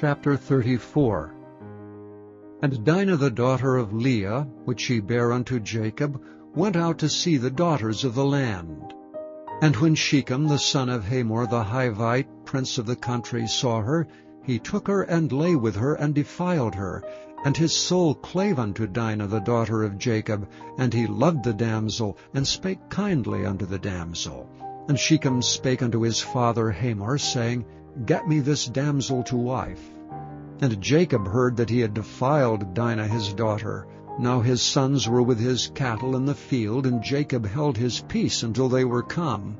Chapter 34. And Dinah the daughter of Leah, which she bare unto Jacob, went out to see the daughters of the land. And when Shechem the son of Hamor the Hivite, prince of the country, saw her, he took her and lay with her and defiled her. And his soul clave unto Dinah the daughter of Jacob, and he loved the damsel, and spake kindly unto the damsel. And Shechem spake unto his father Hamor, saying, Get me this damsel to wife. And Jacob heard that he had defiled Dinah his daughter. Now his sons were with his cattle in the field, and Jacob held his peace until they were come.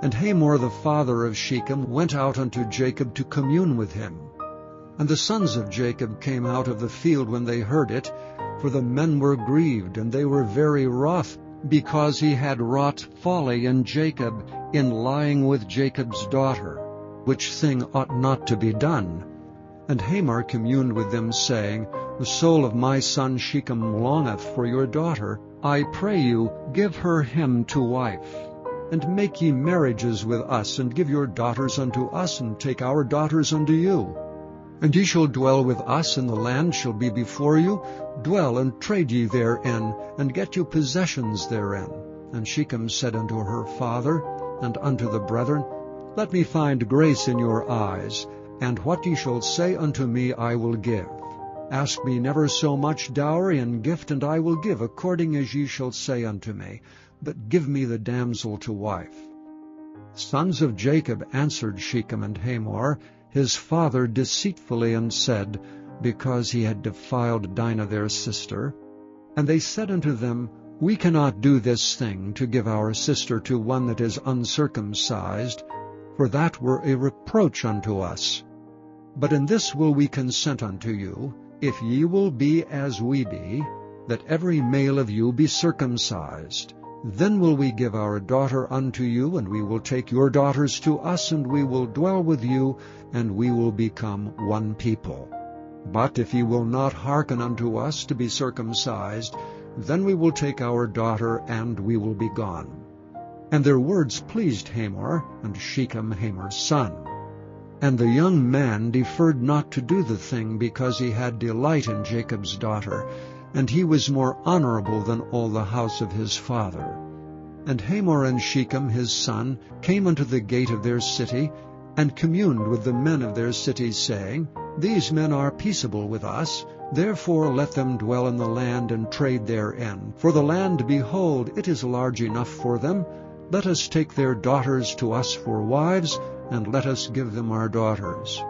And Hamor the father of Shechem went out unto Jacob to commune with him. And the sons of Jacob came out of the field when they heard it, for the men were grieved, and they were very wroth, because he had wrought folly in Jacob, in lying with Jacob's daughter, which thing ought not to be done. And Hamor communed with them, saying, The soul of my son Shechem longeth for your daughter. I pray you, give her him to wife. And make ye marriages with us, and give your daughters unto us, and take our daughters unto you. And ye shall dwell with us, and the land shall be before you. Dwell and trade ye therein, and get you possessions therein. And Shechem said unto her father, and unto the brethren, Let me find grace in your eyes, and what ye shall say unto me I will give. Ask me never so much dowry and gift, and I will give according as ye shall say unto me. But give me the damsel to wife. Sons of Jacob answered Shechem and Hamor, his father, deceitfully, and said, because he had defiled Dinah their sister. And they said unto them, We cannot do this thing, to give our sister to one that is uncircumcised, for that were a reproach unto us. But in this will we consent unto you, if ye will be as we be, that every male of you be circumcised. Then will we give our daughter unto you, and we will take your daughters to us, and we will dwell with you, and we will become one people. But if ye will not hearken unto us to be circumcised, then we will take our daughter, and we will be gone. And their words pleased Hamor, and Shechem Hamor's son. And the young man deferred not to do the thing, because he had delight in Jacob's daughter, and he was more honorable than all the house of his father. And Hamor and Shechem his son came unto the gate of their city, and communed with the men of their city, saying, These men are peaceable with us, therefore let them dwell in the land and trade therein. For the land, behold, it is large enough for them. Let us take their daughters to us for wives, and let us give them our daughters.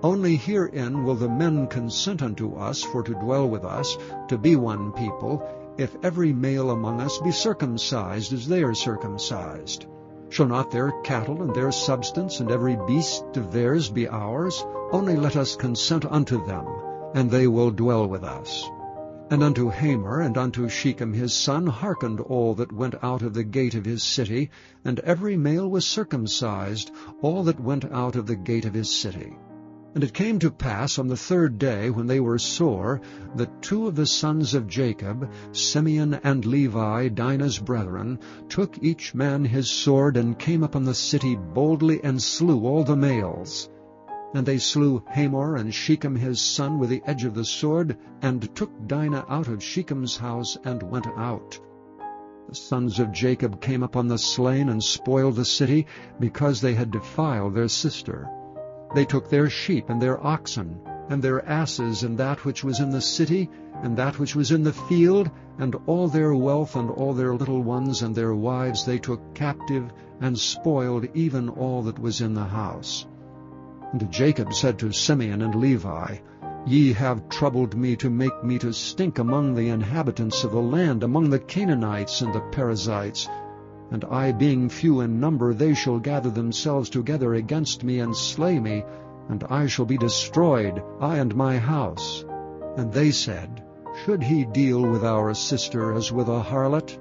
Only herein will the men consent unto us for to dwell with us, to be one people, if every male among us be circumcised as they are circumcised. Shall not their cattle and their substance and every beast of theirs be ours? Only let us consent unto them, and they will dwell with us. And unto Hamor and unto Shechem his son hearkened all that went out of the gate of his city, and every male was circumcised, all that went out of the gate of his city. And it came to pass on the third day, when they were sore, that two of the sons of Jacob, Simeon and Levi, Dinah's brethren, took each man his sword, and came upon the city boldly, and slew all the males. And they slew Hamor and Shechem his son with the edge of the sword, and took Dinah out of Shechem's house, and went out. The sons of Jacob came upon the slain, and spoiled the city, because they had defiled their sister. They took their sheep and their oxen, and their asses, and that which was in the city, and that which was in the field, and all their wealth, and all their little ones, and their wives they took captive, and spoiled even all that was in the house. And Jacob said to Simeon and Levi, Ye have troubled me to make me to stink among the inhabitants of the land, among the Canaanites and the Perizzites. And I, being few in number, they shall gather themselves together against me, and slay me, and I shall be destroyed, I and my house. And they said, Should he deal with our sister as with a harlot?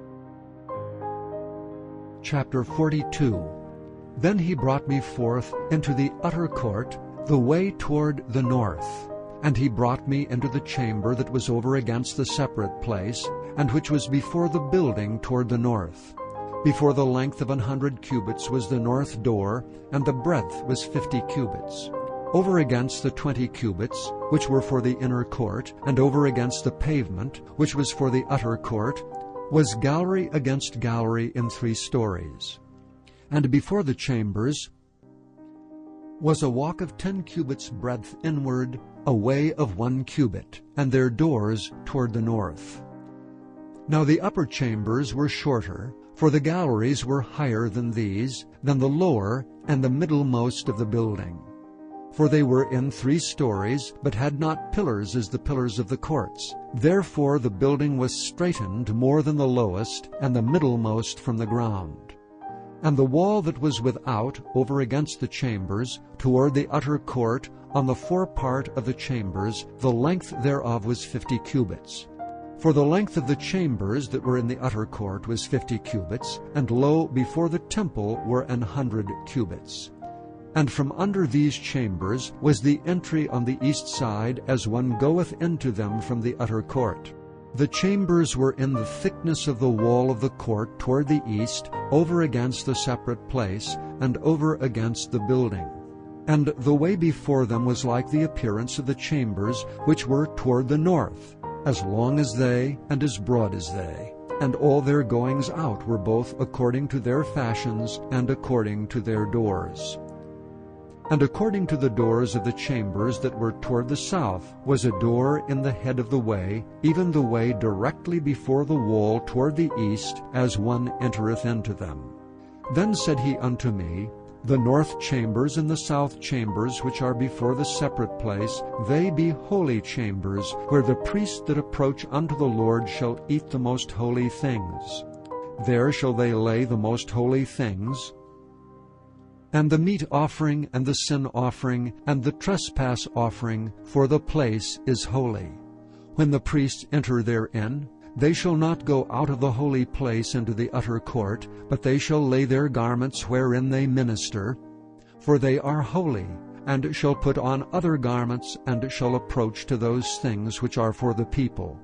Chapter 42. Then he brought me forth into the utter court, the way toward the north. And he brought me into the chamber that was over against the separate place, and which was before the building toward the north. Before the length of 100 cubits was the north door, and the breadth was 50 cubits. over against the 20 cubits, which were for the inner court, and over against the pavement, which was for the utter court, was gallery against gallery in 3 stories. And before the chambers was a walk of 10 cubits breadth inward, a way of 1 cubit, and their doors toward the north. Now the upper chambers were shorter, for the galleries were higher than these, than the lower and the middlemost of the building. For they were in 3 stories, but had not pillars as the pillars of the courts. Therefore the building was straitened more than the lowest, and the middlemost from the ground. And the wall that was without, over against the chambers, toward the utter court, on the forepart of the chambers, the length thereof was 50 cubits. For the length of the chambers that were in the utter court was 50 cubits, and lo, before the temple were 100 cubits. And from under these chambers was the entry on the east side, as one goeth into them from the utter court. The chambers were in the thickness of the wall of the court toward the east, over against the separate place, and over against the building. And the way before them was like the appearance of the chambers which were toward the north, as long as they, and as broad as they. And all their goings out were both according to their fashions, and according to their doors. And according to the doors of the chambers that were toward the south was a door in the head of the way, even the way directly before the wall toward the east, as one entereth into them. Then said he unto me, The north chambers and the south chambers which are before the separate place, they be holy chambers, where the priests that approach unto the Lord shall eat the most holy things. There shall they lay the most holy things, and the meat offering, and the sin offering, and the trespass offering, for the place is holy. When the priests enter therein, they shall not go out of the holy place into the utter court, but they shall lay their garments wherein they minister, for they are holy, and shall put on other garments, and shall approach to those things which are for the people.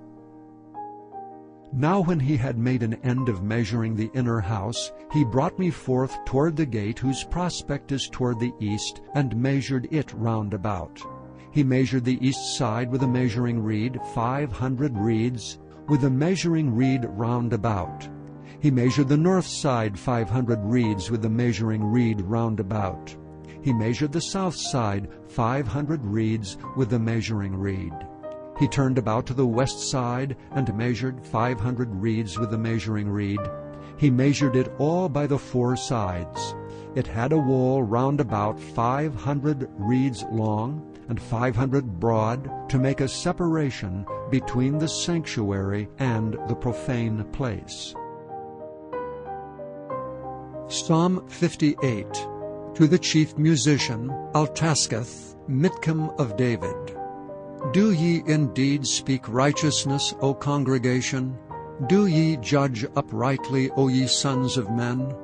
Now when he had made an end of measuring the inner house, he brought me forth toward the gate whose prospect is toward the east, and measured it round about. He measured the east side with a measuring reed, 500 reeds, with a measuring reed round about. He measured the north side 500 reeds with the measuring reed round about. He measured the south side 500 reeds with the measuring reed. He turned about to the west side, and measured 500 reeds with the measuring reed. He measured it all by the 4 sides. It had a wall round about 500 reeds long, and 500 broad, to make a separation between the sanctuary and the profane place. Psalm 58. To the chief musician, Altasketh, Mitchem of David. Do ye indeed speak righteousness, O congregation? Do ye judge uprightly, O ye sons of men?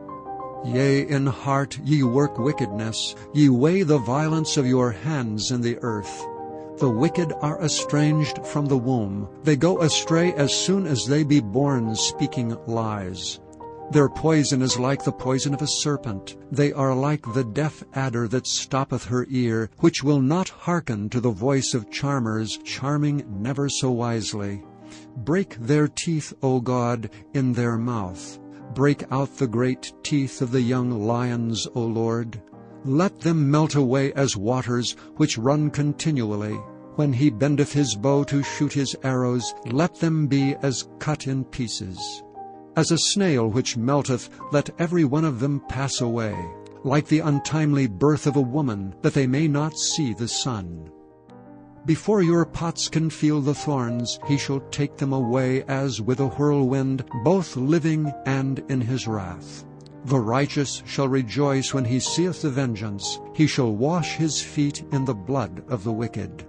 Yea, in heart ye work wickedness, ye weigh the violence of your hands in the earth. The wicked are estranged from the womb. They go astray as soon as they be born, speaking lies. Their poison is like the poison of a serpent. They are like the deaf adder that stoppeth her ear, which will not hearken to the voice of charmers, charming never so wisely. Break their teeth, O God, in their mouth. Break out the great teeth of the young lions, O Lord. Let them melt away as waters, which run continually. When he bendeth his bow to shoot his arrows, let them be as cut in pieces. As a snail which melteth, let every one of them pass away, like the untimely birth of a woman, that they may not see the sun. Before your pots can feel the thorns, he shall take them away as with a whirlwind, both living and in his wrath. The righteous shall rejoice when he seeth the vengeance. He shall wash his feet in the blood of the wicked.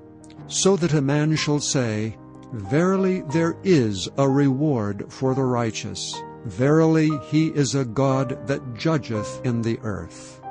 So that a man shall say, Verily there is a reward for the righteous. Verily he is a God that judgeth in the earth.